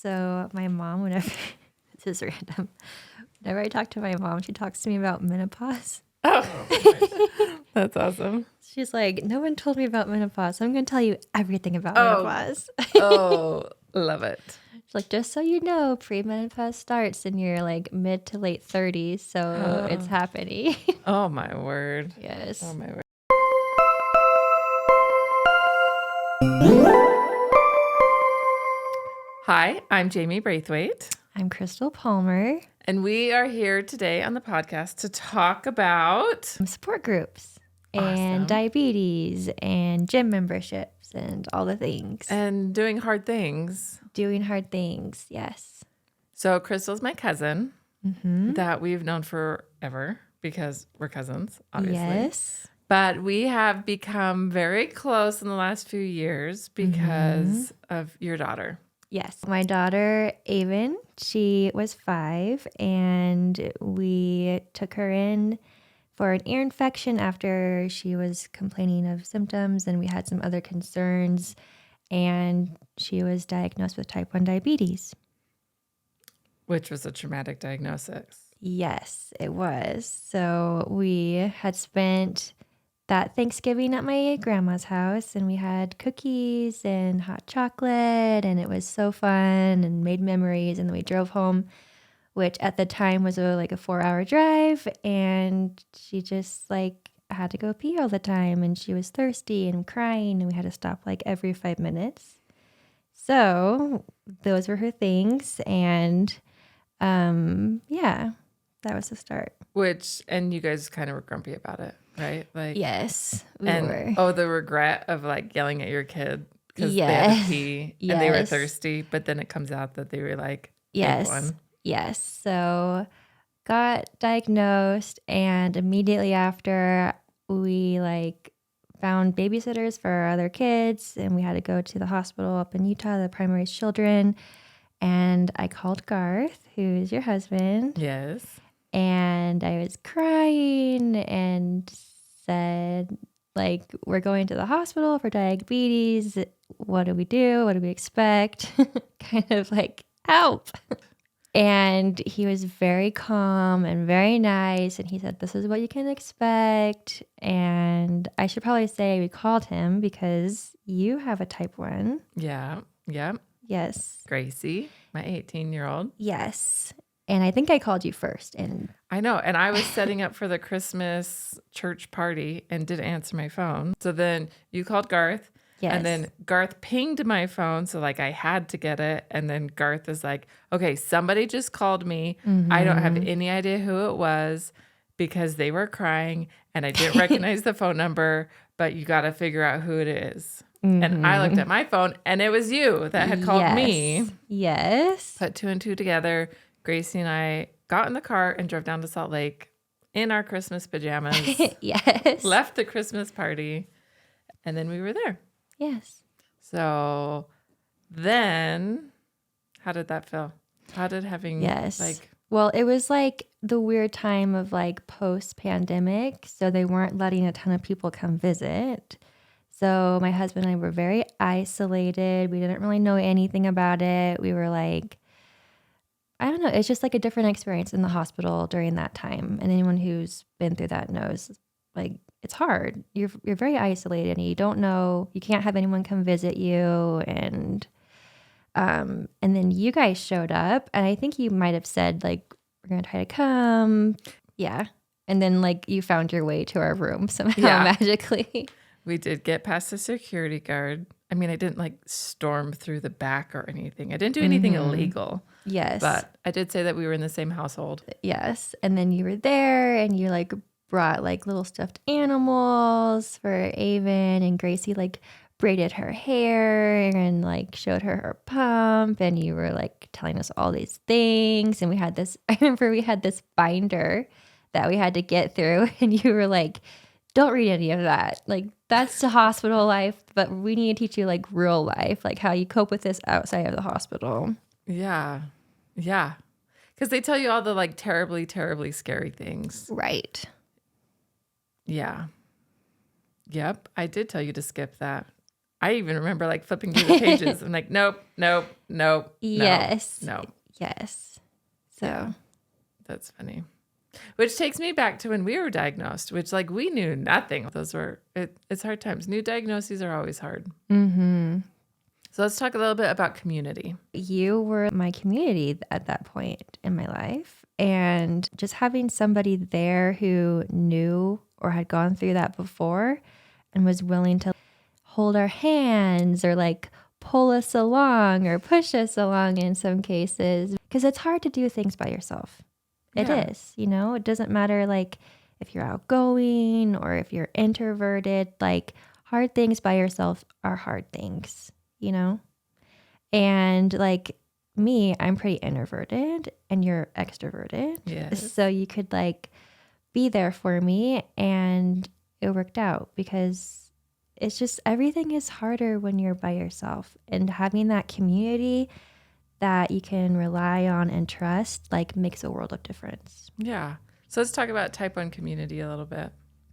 So my mom, whenever, this is random, whenever I talk to my mom, she talks to me about menopause. Oh, that's awesome. She's like, no one told me about menopause, so I'm going to tell you everything about menopause. Oh, love it. She's like, just so you know, premenopause starts in your like mid to late 30s, so it's happening. Oh, my word. Yes. Oh, my word. Hi, I'm Jamie Braithwaite. I'm Krystal Palmer. And we are here today on the podcast to talk about Support groups Awesome. And diabetes and gym memberships and all the things. and doing hard things. Doing hard things, yes. So Krystal's my cousin that we've known forever because we're cousins, obviously. Yes. But we have become very close in the last few years because of your daughter. Yes. My daughter, Avon, she was 5, and we took her in for an ear infection after she was complaining of symptoms, and we had some other concerns, and she was diagnosed with type 1 diabetes. Which was a traumatic diagnosis. Yes, it was. So we had spent that Thanksgiving at my grandma's house, and we had cookies and hot chocolate, and it was so fun and made memories. And then we drove home, which at the time was like a 4-hour drive, and she just like had to go pee all the time, and she was thirsty and crying, and we had to stop like every 5 minutes. So those were her things, and yeah, that was the start. And you guys kind of were grumpy about it, right? Like, Yes, we and were. oh, the regret of like yelling at your kid because they Yeah. had to pee and they were Yes. thirsty, but then it comes out that they were like, Yes. type 1. Yes. So got diagnosed, and immediately after we like found babysitters for our other kids, and we had to go to the hospital up in Utah, the primary children. And I called Garth, who's your husband. Yes. And I was crying and said, like, we're going to the hospital for diabetes. What do we do? What do we expect? Kind of like, help. And he was very calm and very nice. And he said, this is what you can expect. And I should probably say we called him because you have a type 1. Yeah. Yeah. Yes. Gracie, my 18-year-old. Yes. And I think I called you first. And I know. And I was setting up for the Christmas church party and didn't answer my phone. So then you called Garth. yes. And then Garth pinged my phone. So like I had to get it. And then Garth is like, okay, somebody just called me. I don't have any idea who it was because they were crying and I didn't recognize the phone number, but you got to figure out who it is. And I looked at my phone and it was you that had called me. Yes. Put 2 and 2 together. Gracie and I got in the car and drove down to Salt Lake in our Christmas pajamas. Yes. Left the Christmas party. And then we were there. Yes. So then how did that feel? How did having Yes. like Well, it was like the weird time of like post-pandemic. So they weren't letting a ton of people come visit. So my husband and I were very isolated. We didn't really know anything about it. We were like, I don't know. It's just like a different experience in the hospital during that time. And anyone who's been through that knows, like, it's hard. You're very isolated, and you don't know. You can't have anyone come visit you, and then you guys showed up, and I think you might have said like, we're gonna try to come, yeah. And then like you found your way to our room somehow magically. we did get past the security guard. I mean, I didn't like storm through the back or anything. I didn't do anything illegal. Yes. But I did say that we were in the same household. Yes. And then you were there, and you like brought like little stuffed animals for Avon, and Gracie like braided her hair and like showed her pump, and you were like telling us all these things. And we had this, I remember we had this binder that we had to get through, and you were like, don't read any of that. Like, that's the hospital life, but we need to teach you like real life, like how you cope with this outside of the hospital. Yeah. Yeah. Because they tell you all the like terribly, terribly scary things. Right. Yeah. Yep. I did tell you to skip that. I even remember like flipping through the pages. I'm like, nope, nope, nope, nope, Yes. nope. Yes. Yeah, So, that's funny. Which takes me back to when we were diagnosed, which like we knew nothing. It's hard times. New diagnoses are always hard. mm-hmm. So let's talk a little bit about community. You were my community at that point in my life. And just having somebody there who knew or had gone through that before and was willing to hold our hands or like pull us along or push us along in some cases. Because it's hard to do things by yourself. It Yeah. is, it doesn't matter like if you're outgoing or if you're introverted, like hard things by yourself are hard things, you know? And like me, I'm pretty introverted and you're extroverted. Yes. So you could like be there for me and it worked out because it's just everything is harder when you're by yourself and having that community that you can rely on and trust like makes a world of difference. Yeah. So let's talk about type 1 community a little bit.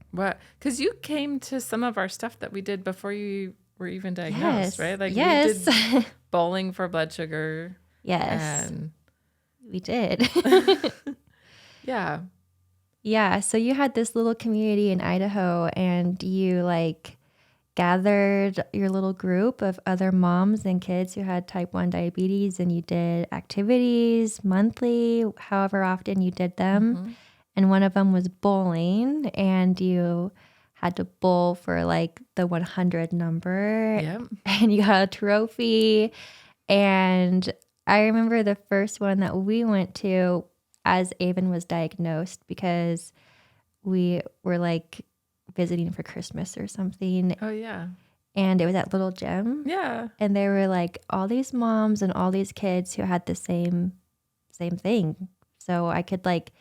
What? Because you came to some of our stuff that we did before you were even diagnosed, Yes. right? Like yes. we did bowling for blood sugar. Yes. And we did. yeah. Yeah. So you had this little community in Idaho and you like gathered your little group of other moms and kids who had type 1 diabetes and you did activities monthly, however often you did them. Mm-hmm. And one of them was bowling and you had to bowl for like the 100 number. Yep. And you got a trophy. And I remember the first one that we went to as Avon was diagnosed because we were like visiting for Christmas or something. Oh, yeah. And it was at Little Gym. Yeah. And there were like all these moms and all these kids who had the same thing. So I could like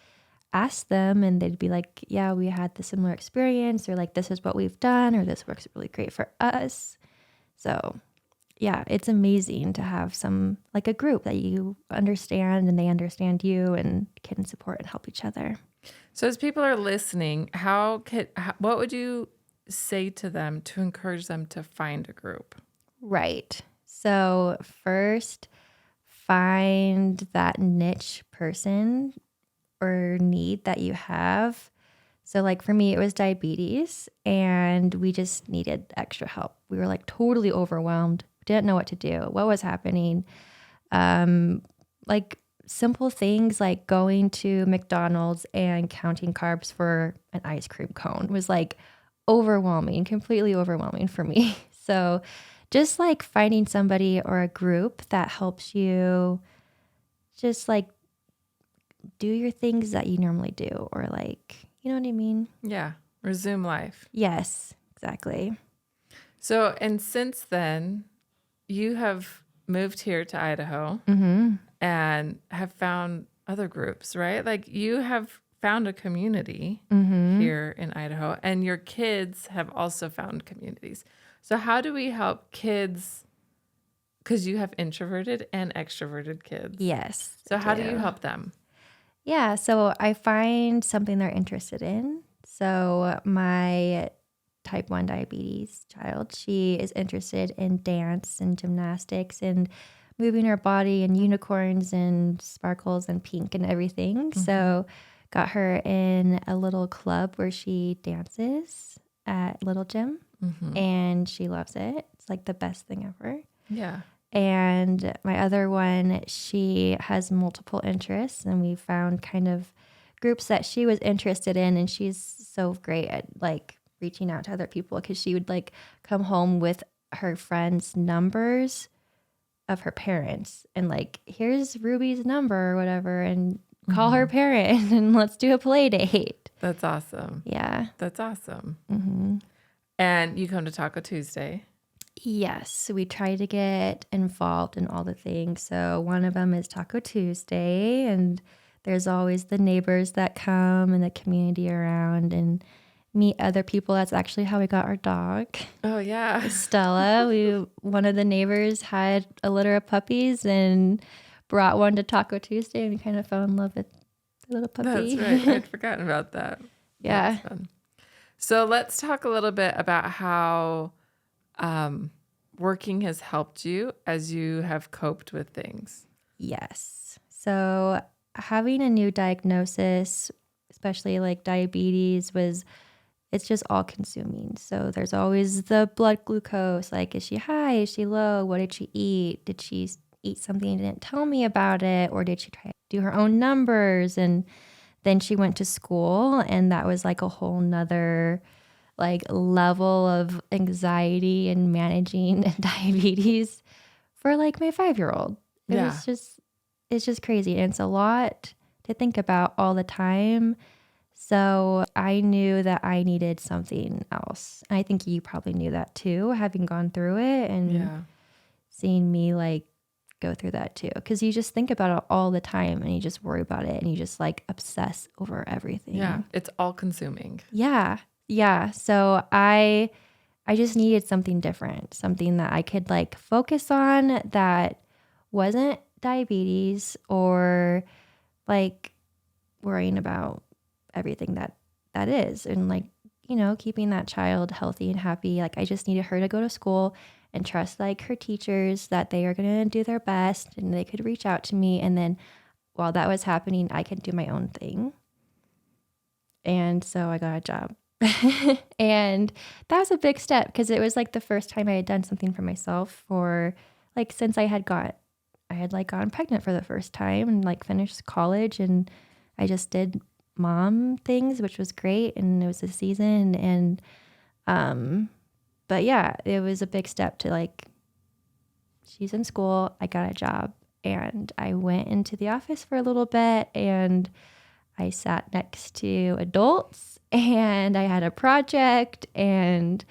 ask them and they'd be like, yeah, we had the similar experience or like, this is what we've done or this works really great for us. So yeah, it's amazing to have some like a group that you understand and they understand you and can support and help each other. So as people are listening, what would you say to them to encourage them to find a group? Right. So first, find that niche person or need that you have. So like for me, it was diabetes and we just needed extra help. We were like totally overwhelmed. Didn't know what to do. What was happening? Like simple things like going to McDonald's and counting carbs for an ice cream cone was like overwhelming, completely overwhelming for me. So just like finding somebody or a group that helps you just like do your things that you normally do or like, you know what I mean? Yeah. Resume life. Yes, exactly. So, and since then, you have moved here to Idaho and have found other groups, right? Like you have found a community here in Idaho and your kids have also found communities. So how do we help kids? Because you have introverted and extroverted kids. Yes. So how do you help them? Yeah, so I find something they're interested in. So my type 1 diabetes child, she is interested in dance and gymnastics and moving her body and unicorns and sparkles and pink and everything. So got her in a little club where she dances at Little Gym and she loves it. It's like the best thing ever. Yeah. And my other one, she has multiple interests and we found kind of groups that she was interested in and she's so great at like reaching out to other people because she would like come home with her friends' numbers of her parents and like, here's Ruby's number or whatever and call her parent and let's do a play date. That's awesome. Yeah. That's awesome. And you come to Taco Tuesday. Yes, we try to get involved in all the things. So one of them is Taco Tuesday, and there's always the neighbors that come and the community around and meet other people. That's actually how we got our dog, Oh, yeah. Stella. One of the neighbors had a litter of puppies and brought one to Taco Tuesday, and we kind of fell in love with the little puppy. That's right. I'd forgotten about that. Yeah. That's fun. So let's talk a little bit about how working has helped you as you have coped with things? Yes. So having a new diagnosis, especially like diabetes, it's just all consuming. So there's always the blood glucose. Like, is she high? Is she low? What did she eat? Did she eat something and didn't tell me about it? Or did she try to do her own numbers? And then she went to school, and that was like a whole nother like level of anxiety and managing diabetes for like my 5-year-old. Yeah. It's just crazy. And it's a lot to think about all the time. So I knew that I needed something else. And I think you probably knew that too, having gone through it and seeing me like go through that too. Because you just think about it all the time and you just worry about it and you just like obsess over everything. Yeah. It's all consuming. Yeah. Yeah. So I just needed something different, something that I could like focus on that wasn't diabetes or like worrying about everything that is, and like, you know, keeping that child healthy and happy. Like, I just needed her to go to school and trust like her teachers that they are going to do their best and they could reach out to me. And then while that was happening, I could do my own thing. And so I got a job. And that was a big step because it was like the first time I had done something for myself for like since I had like gotten pregnant for the first time and like finished college, and I just did mom things, which was great, and it was a season. And but yeah, it was a big step to like, she's in school, I got a job, and I went into the office for a little bit and I sat next to adults and I had a project, and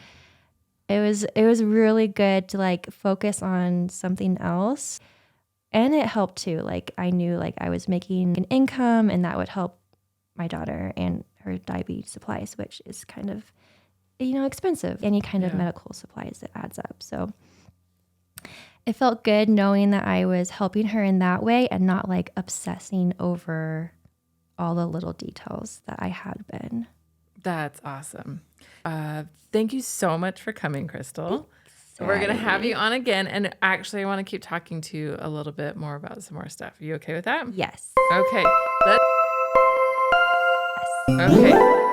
it was really good to like focus on something else. And it helped too. Like, I knew like I was making an income and that would help my daughter and her diabetes supplies, which is kind of, you know, expensive. Any kind of medical supplies, that adds up. So it felt good knowing that I was helping her in that way and not like obsessing over all the little details that I had been. That's awesome. Thank you so much for coming, Krystal. We're going to have you on again. And actually, I want to keep talking to you a little bit more about some more stuff. Are you okay with that? Yes. Okay.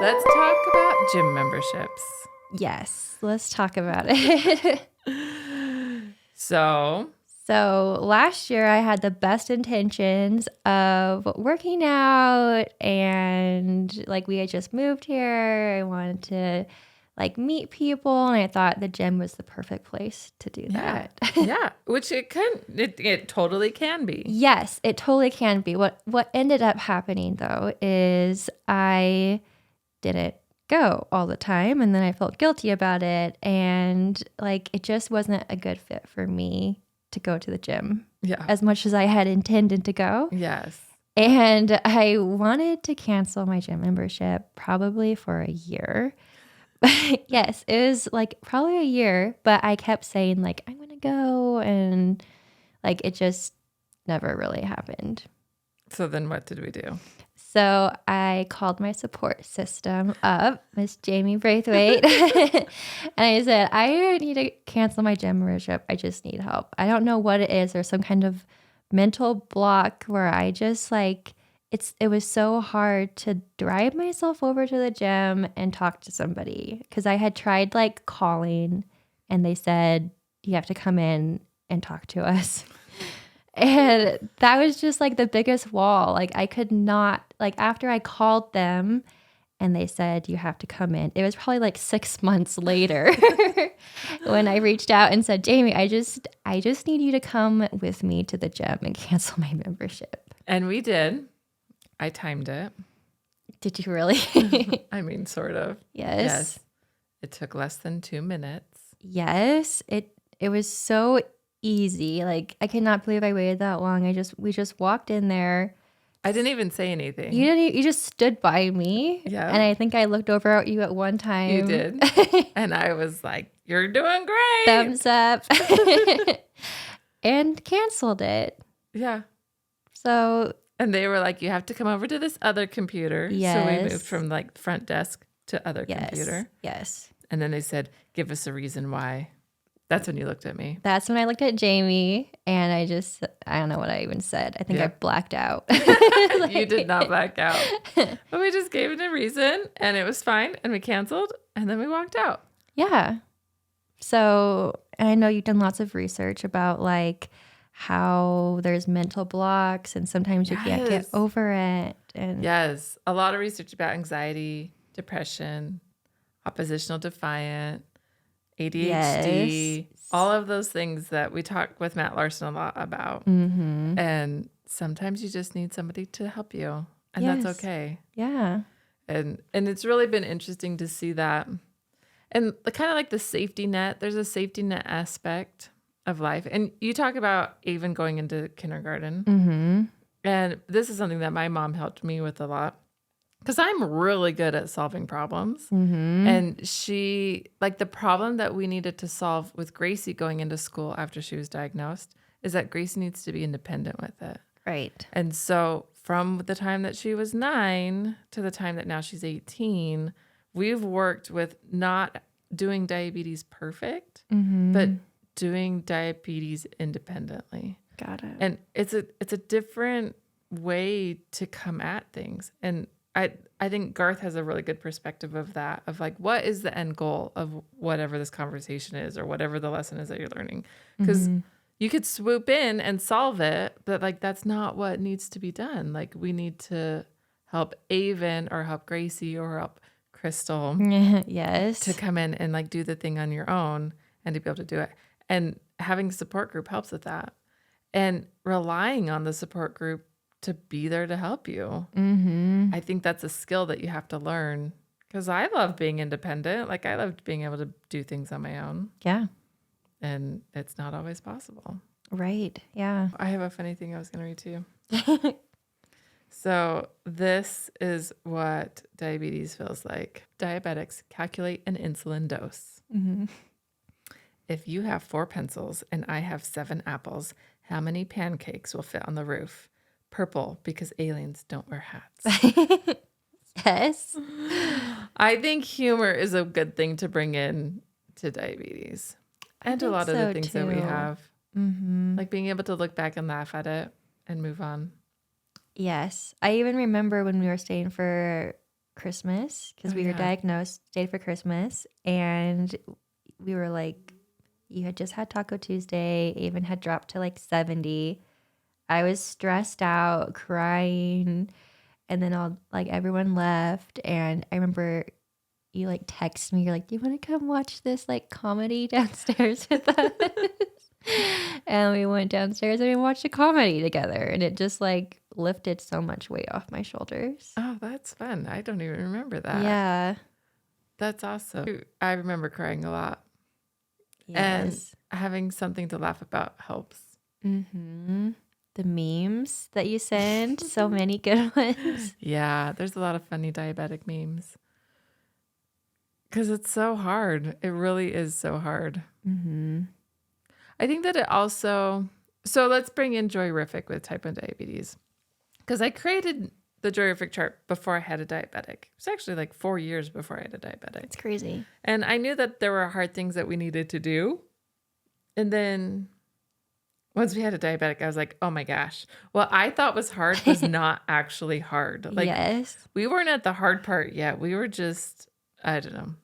Let's talk about gym memberships. Yes. Let's talk about it. So last year I had the best intentions of working out, and like we had just moved here. I wanted to like meet people, and I thought the gym was the perfect place to do that. Yeah, which it totally can be. Yes, it totally can be. What ended up happening though is I didn't go all the time, and then I felt guilty about it, and like it just wasn't a good fit for me to go to the gym as much as I had intended to go. Yes. And I wanted to cancel my gym membership probably for a year. Yes, it was like probably a year, but I kept saying like, I'm going to go. And like, it just never really happened. So then what did we do? So I called my support system up, Miss Jamie Braithwaite, and I said, I need to cancel my gym membership. I just need help. I don't know what it is. There's some kind of mental block where I just like, it was so hard to drive myself over to the gym and talk to somebody, because I had tried like calling and they said, you have to come in and talk to us. And that was just like the biggest wall. Like, I could not, like, after I called them and they said, you have to come in, it was probably like 6 months later when I reached out and said, Jamie, I just need you to come with me to the gym and cancel my membership. And we did. I timed it. Did you really? I mean, sort of. Yes. It took less than 2 minutes. Yes. It was so easy. Like, I cannot believe I waited that long. We just walked in there. I didn't even say anything. You just stood by me. Yeah. And I think I looked over at you at one time. You did. And I was like, you're doing great. Thumbs up. And canceled it. Yeah. So. And they were like, you have to come over to this other computer. Yes. So we moved from like front desk to other computer. Yes. And then they said, give us a reason why. That's when you looked at me. That's when I looked at Jamie and I don't know what I even said. I think I Yep. blacked out. You did not black out. But we just gave it a reason and it was fine and we canceled and then we walked out. Yeah. So I know you've done lots of research about like how there's mental blocks and sometimes you can't get Yes. over it. And Yes. A lot of research about anxiety, depression, oppositional defiant, ADHD, yes. all of those things that we talk with Matt Larson a lot about. Mm-hmm. And sometimes you just need somebody to help you. And Yes. that's okay. Yeah. And it's really been interesting to see that. And kind of like the safety net, there's a safety net aspect of life. And you talk about even going into kindergarten. Mm-hmm. And this is something that my mom helped me with a lot because I'm really good at solving problems. Mm-hmm. And she, like the problem that we needed to solve with Gracie going into school after she was diagnosed is that Gracie needs to be independent with it. Right. And so from the time that she was 9 to the time that now she's 18, we've worked with not doing diabetes perfect, Mm-hmm. but doing diabetes independently. Got it. And it's a different way to come at things. And I think Garth has a really good perspective of that, of like, what is the end goal of whatever this conversation is or whatever the lesson is that you're learning? Because you could swoop in and solve it, but like, that's not what needs to be done. Like we need to help Avon or help Gracie or help Krystal yes. to come in and like do the thing on your own and to be able to do it. And having a support group helps with that. And relying on the support group to be there to help you. Mm-hmm. I think that's a skill that you have to learn because I love being independent. Like I loved being able to do things on my own. Yeah. And it's not always possible. Right. Yeah. I have a funny thing I was going to read to you. So this is what diabetes feels like. Diabetics calculate an insulin dose. Mm-hmm. If you have 4 pencils and I have 7 apples, how many pancakes will fit on the roof? Purple, because aliens don't wear hats. Yes. I think humor is a good thing to bring in to diabetes and to a lot of the things that we have. Mm-hmm. Like being able to look back and laugh at it and move on. Yes. I even remember when we were staying for Christmas because we were diagnosed, stayed for Christmas, and we were like, you had just had Taco Tuesday, even had dropped to like 70. I was stressed out, crying, and then everyone left, and I remember you like text me, you're like, do you want to come watch this like comedy downstairs with us? And we went downstairs and we watched a comedy together, and it just like lifted so much weight off my shoulders. Oh, that's fun. I don't even remember that. Yeah. That's awesome. I remember crying a lot. Yes. And having something to laugh about helps. Mm-hmm. The memes that you send, so many good ones. Yeah, there's a lot of funny diabetic memes. Because it's so hard. It really is so hard. Mm-hmm. I think that it also... So let's bring in JOYrific with type 1 diabetes. Because I created the JOYrific chart before I had a diabetic. It was actually like 4 years before I had a diabetic. It's crazy. And I knew that there were hard things that we needed to do. And then once we had a diabetic, I was like, oh my gosh. What I thought was hard was not actually hard. Like yes. we weren't at the hard part yet. We were just, I don't know.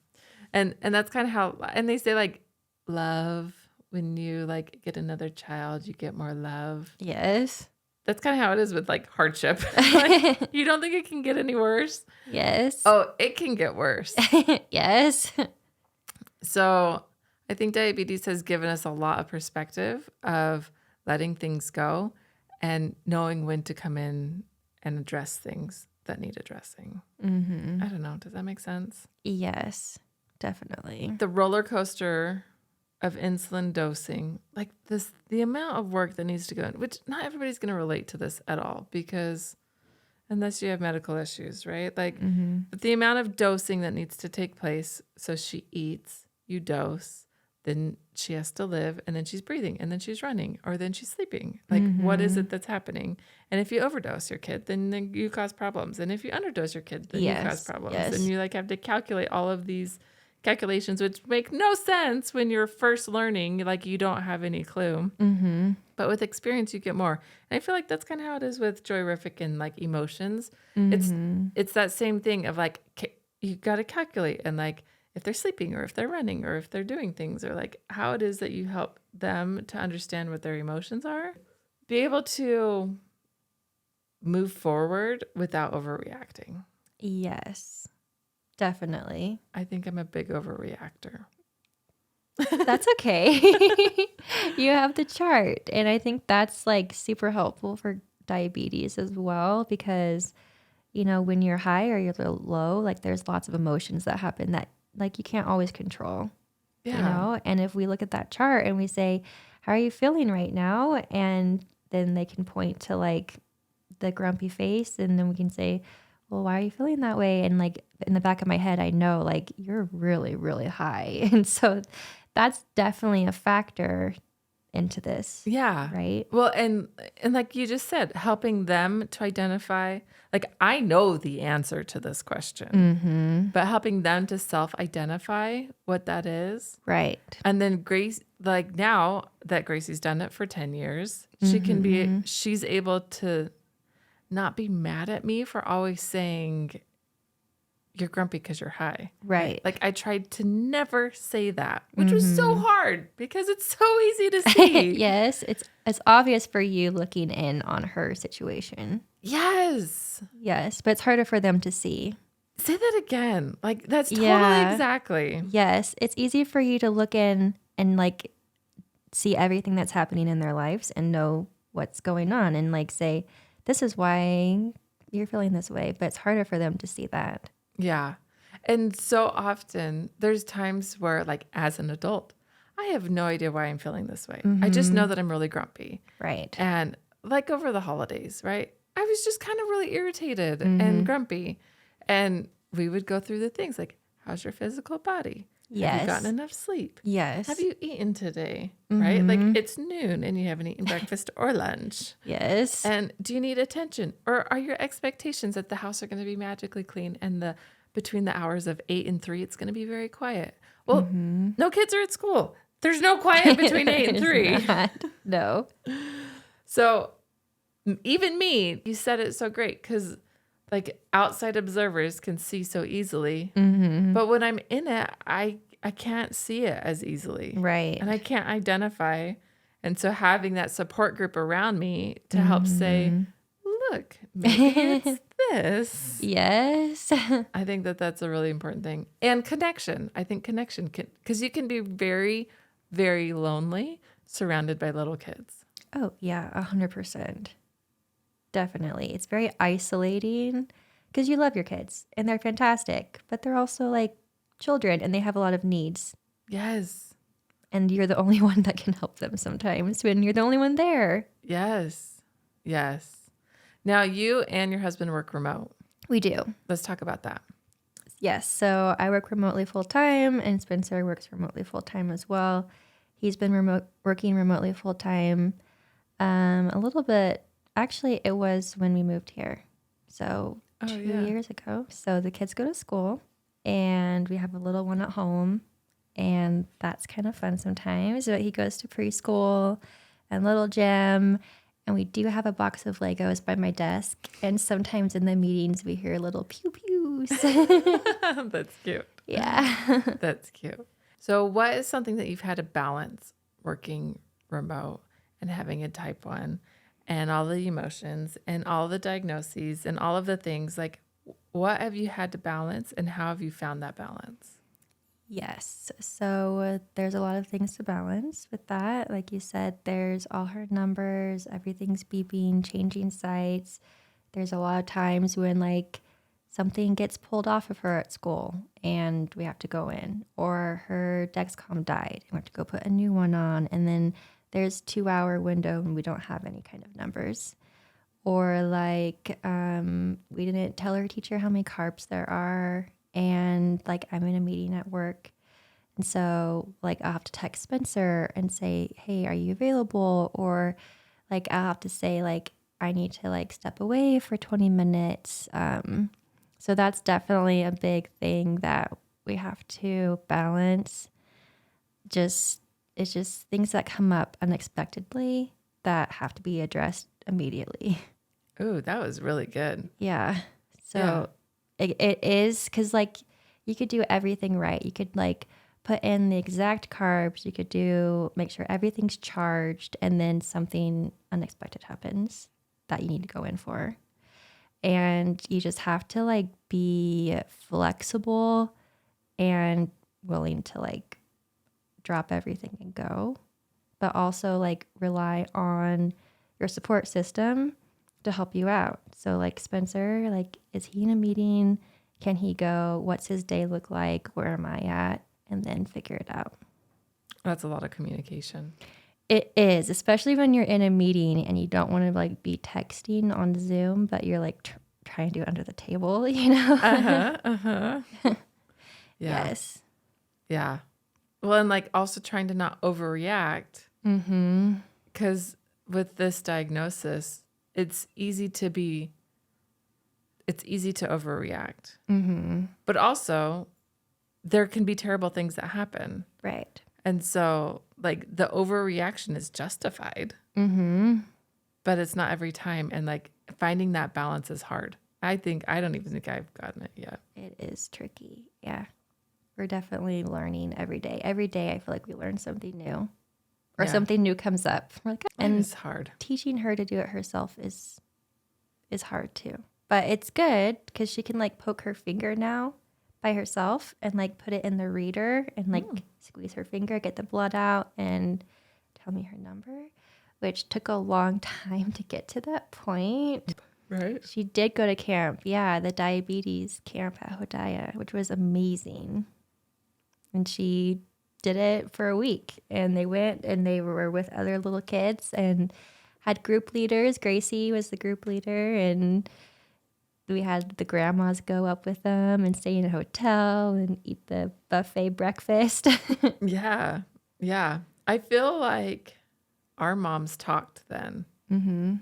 And that's kind of how, and they say like love, when you like get another child, you get more love. Yes. That's kind of how it is with like hardship. Like, you don't think it can get any worse? Yes. Oh, it can get worse. Yes. So I think diabetes has given us a lot of perspective of letting things go and knowing when to come in and address things that need addressing. Mm-hmm. I don't know. Does that make sense? Yes, definitely. The roller coaster of insulin dosing, like this, the amount of work that needs to go in, which not everybody's going to relate to this at all because unless you have medical issues, right? Like the amount of dosing that needs to take place. So she eats, you dose, then she has to live, and then she's breathing, and then she's running, or then she's sleeping. Like, what is it that's happening? And if you overdose your kid, then you cause problems. And if you underdose your kid, then you cause problems. Yes. And you like have to calculate all of these calculations, which make no sense when you're first learning, like you don't have any clue. Mm-hmm. But with experience, you get more. And I feel like that's kind of how it is with JOYrific and like emotions. It's Mm-hmm. it's that same thing of like you got to calculate and like if they're sleeping or if they're running or if they're doing things or like how it is that you help them to understand what their emotions are, be able to move forward without overreacting. Yes, definitely. I think I'm a big overreactor. That's okay. You have the chart. And I think that's like super helpful for diabetes as well because, when you're high or you're low, like there's lots of emotions that happen that like you can't always control, Yeah. And if we look at that chart and we say, how are you feeling right now? And then they can point to like the grumpy face and then we can say, well, why are you feeling that way? And like in the back of my head, I know like you're really, really high. And so that's definitely a factor into this, Yeah. right? Well, and like you just said, helping them to identify, like I know the answer to this question, Mm-hmm. but helping them to self-identify what that is. Right. And then Grace, like now that Gracie's done it for 10 years, she's able to not be mad at me for always saying, you're grumpy because you're high. Right. Like I tried to never say that, which was so hard because it's so easy to see. Yes, it's obvious for you looking in on her situation. Yes. Yes, but it's harder for them to see. Say that again. Like that's totally Yeah. exactly. Yes, it's easy for you to look in and like see everything that's happening in their lives and know what's going on and like say, this is why you're feeling this way, but it's harder for them to see that. Yeah. And so often there's times where like as an adult, I have no idea why I'm feeling this way. I just know that I'm really grumpy. Right. And like over the holidays, right? I was just kind of really irritated and grumpy. And we would go through the things like, how's your physical body? Yes. Have you gotten enough sleep? Yes. Have you eaten today? Right? Like it's noon and you haven't eaten breakfast or lunch. Yes. And do you need attention? Or are your expectations that the house are going to be magically clean and between the hours of 8 and 3, it's going to be very quiet? Well, no kids are at school. There's no quiet between 8 and 3. No. So even me, you said it so great because like outside observers can see so easily. But when I'm in it, I can't see it as easily. Right. And I can't identify. And so having that support group around me to help say, look, maybe it's this. Yes. I think that that's a really important thing. And connection. I think connection can, because you can be very, very lonely surrounded by little kids. Oh, yeah, 100%. Definitely. It's very isolating because you love your kids and they're fantastic, but they're also like children and they have a lot of needs. Yes. And you're the only one that can help them sometimes when you're the only one there. Yes. Yes. Now you and your husband work remote. We do. Let's talk about that. Yes. So I work remotely full time and Spencer works remotely full time as well. He's been working remotely full time a little bit. Actually, it was when we moved here. So 2 years ago. So the kids go to school and we have a little one at home. And that's kind of fun sometimes. But he goes to preschool and little gym. And we do have a box of Legos by my desk. And sometimes in the meetings, we hear little pew pews. That's cute. Yeah. That's cute. So what is something that you've had to balance working remote and having a type 1 and all the emotions and all the diagnoses and all of the things? Like, what have you had to balance and how have you found that balance? Yes. So there's a lot of things to balance with that. Like you said, there's all her numbers, everything's beeping, changing sites. There's a lot of times when like something gets pulled off of her at school and we have to go in, or her Dexcom died and we have to go put a new one on. And then there's 2-hour window and we don't have any kind of numbers. Or like we didn't tell our teacher how many carbs there are. And like I'm in a meeting at work. And so like I'll have to text Spencer and say, hey, are you available? Or like I'll have to say like I need to like step away for 20 minutes. So that's definitely a big thing that We have to balance it's just things that come up unexpectedly that have to be addressed immediately. Ooh, that was really good. Yeah. Yeah. So it is because like you could do everything right. You could like put in the exact carbs. You could make sure everything's charged, and then something unexpected happens that you need to go in for. And you just have to like be flexible and willing to like drop everything and go, but also like rely on your support system to help you out. So like Spencer, like, is he in a meeting? Can he go? What's his day look like? Where am I at? And then figure it out. That's a lot of communication. It is, especially when you're in a meeting and you don't want to like be texting on Zoom, but you're like trying to do it under the table, you know? Yeah. Yes. Yeah. Well, and like also trying to not overreact. Mm-hmm. Because with this diagnosis, it's easy to overreact. Mm-hmm. But also, there can be terrible things that happen. Right. And so, like, the overreaction is justified, Mm-hmm. but it's not every time. And like, finding that balance is hard. I don't even think I've gotten it yet. It is tricky. Yeah. We're definitely learning every day. Every day I feel like we learn something new or Yeah. something new comes up. We're like, And and it's hard. teaching her to do it herself is hard too. But it's good because she can like poke her finger now by herself and like put it in the reader and like squeeze her finger, get the blood out, and tell me her number, which took a long time to get to that point. Right. She did go to camp. Yeah, the diabetes camp at Hodaya, which was amazing. And she did it for a week. And they went and they were with other little kids and had group leaders. Gracie was the group leader. And we had the grandmas go up with them and stay in a hotel and eat the buffet breakfast. Yeah. Yeah. I feel like our moms talked then. Mm-hmm.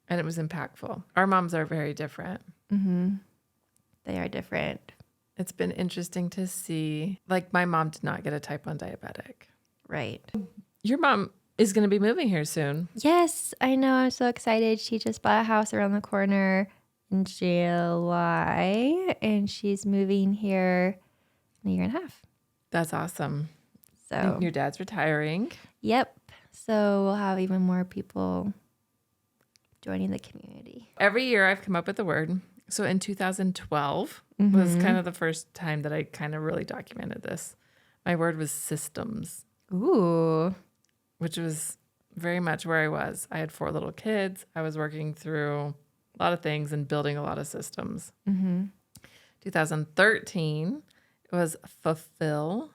And it was impactful. Our moms are very different. Mm-hmm. They are different. It's been interesting to see. Like, my mom did not get a type 1 diabetic. Right. Your mom is going to be moving here soon. Yes, I know. I'm so excited. She just bought a house around the corner in July, and she's moving here in a year and a half. That's awesome. So, And your dad's retiring. yep. So we'll have even more people joining the community. Every year I've come up with a word. So in 2012 was kind of the first time that I kind of really documented this. My word was systems, Ooh. which was very much where I was. I had 4 little kids. I was working through a lot of things and building a lot of systems. 2013, it was fulfillment,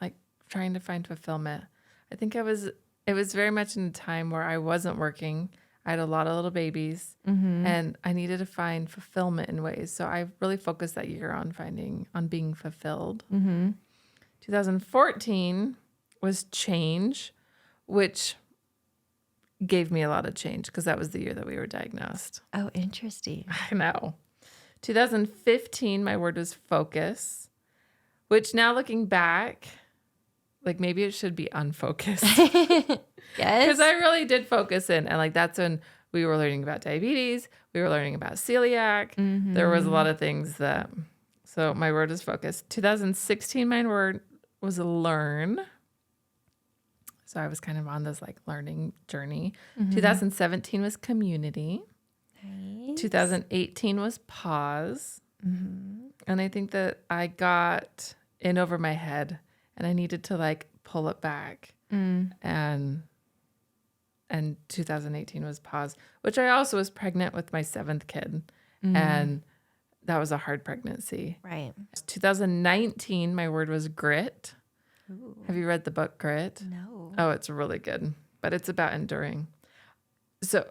like trying to find fulfillment. I think it was very much in a time where I wasn't working. I had a lot of little babies and I needed to find fulfillment in ways. So I really focused that year on being fulfilled. 2014 was change, which gave me a lot of change because that was the year that we were diagnosed. Oh, interesting. I know. 2015, my word was focus, which now looking back, like maybe it should be unfocused. Yes. Because I really did focus in. And like that's when we were learning about diabetes. We were learning about celiac. There was a lot of things so my word was focus. 2016, my word was learn. So I was kind of on this like learning journey. 2017 was community. Nice. 2018 was pause. And I think that I got in over my head and I needed to like pull it back. And 2018 was pause, which I also was pregnant with my 7th kid. And that was a hard pregnancy. Right. 2019, my word was grit. Ooh. Have you read the book Grit? No. Oh, it's really good, but it's about enduring. So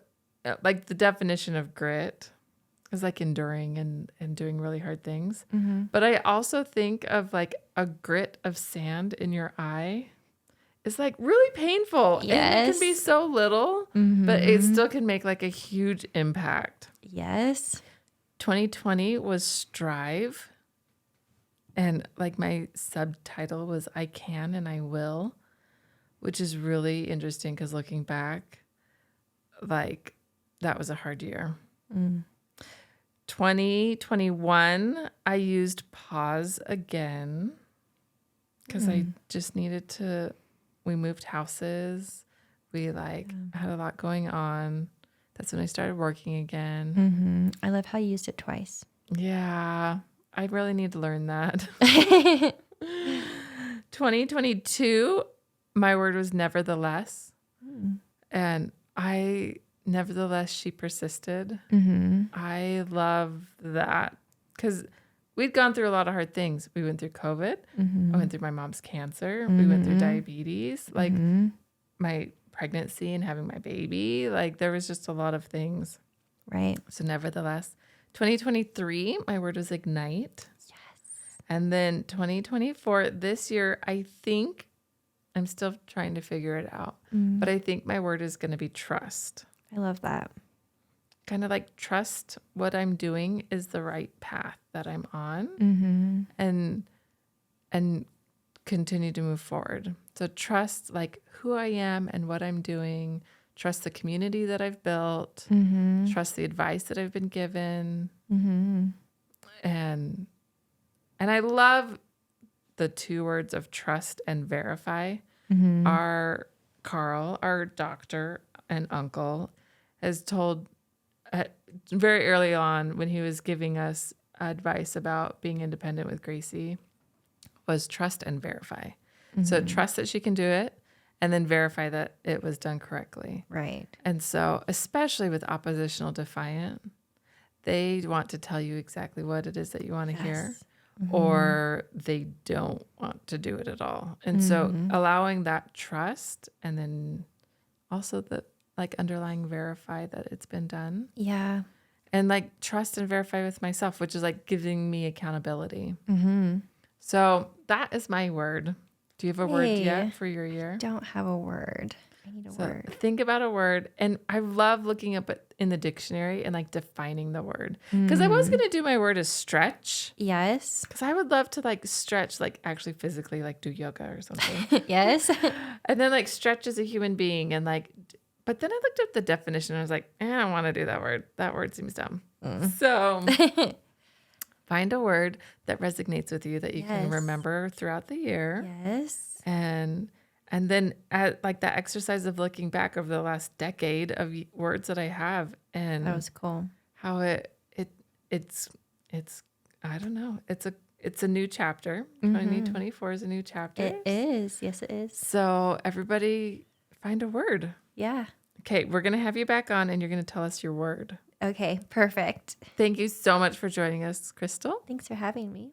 like the definition of grit is like enduring and doing really hard things. But I also think of like a grit of sand in your eye. It's like really painful. Yes. And it can be so little, but it still can make like a huge impact. Yes. 2020 was strive, And like my subtitle was I Can and I Will, which is really interesting because looking back, like that was a hard year. 2021, I used pause again because I just needed to. We moved houses. We like had a lot going on. That's when I started working again. I love how you used it twice. Yeah, I really need to learn that. 2022, my word was nevertheless. And nevertheless, she persisted. I love that because we'd gone through a lot of hard things. We went through COVID. I went through my mom's cancer. We went through diabetes, like my pregnancy and having my baby. Like there was just a lot of things. Right. So nevertheless, 2023, my word was ignite. Yes. And then 2024, this year, I think I'm still trying to figure it out, but I think my word is going to be trust. I love that. Kind of like trust what I'm doing is the right path that I'm on and continue to move forward. So trust like who I am and what I'm doing, trust the community that I've built, trust the advice that I've been given. And I love the two words of trust and verify. Our Carl, our doctor and uncle, has told very early on when he was giving us advice about being independent with Gracie was trust and verify. So trust that she can do it and then verify that it was done correctly. Right. And so, especially with oppositional defiant, they want to tell you exactly what it is that you want to hear. Or they don't want to do it at all. And so allowing that trust and then also the like underlying verify that it's been done. Yeah. And like trust and verify with myself, which is like giving me accountability. So that is my word. Do you have a word yet for your year? Don't have a word. I need a word. Think about a word. And I love looking up in the dictionary and like defining the word. Because I was going to do my word as stretch. Yes. Because I would love to like stretch, like actually physically, like do yoga or something. Yes. And then like stretch as a human being. And like, but then I looked up the definition and I was like, I don't want to do that word. That word seems dumb. So find a word that resonates with you that you can remember throughout the year. Yes. And then at like that exercise of looking back over the last decade of words that I have and That was cool. how it's I don't know. It's a new chapter. 2024 is a new chapter. It is. Yes, it is. So everybody find a word. Yeah. Okay, we're going to have you back on and you're going to tell us your word. Okay, perfect. Thank you so much for joining us, Krystal. Thanks for having me.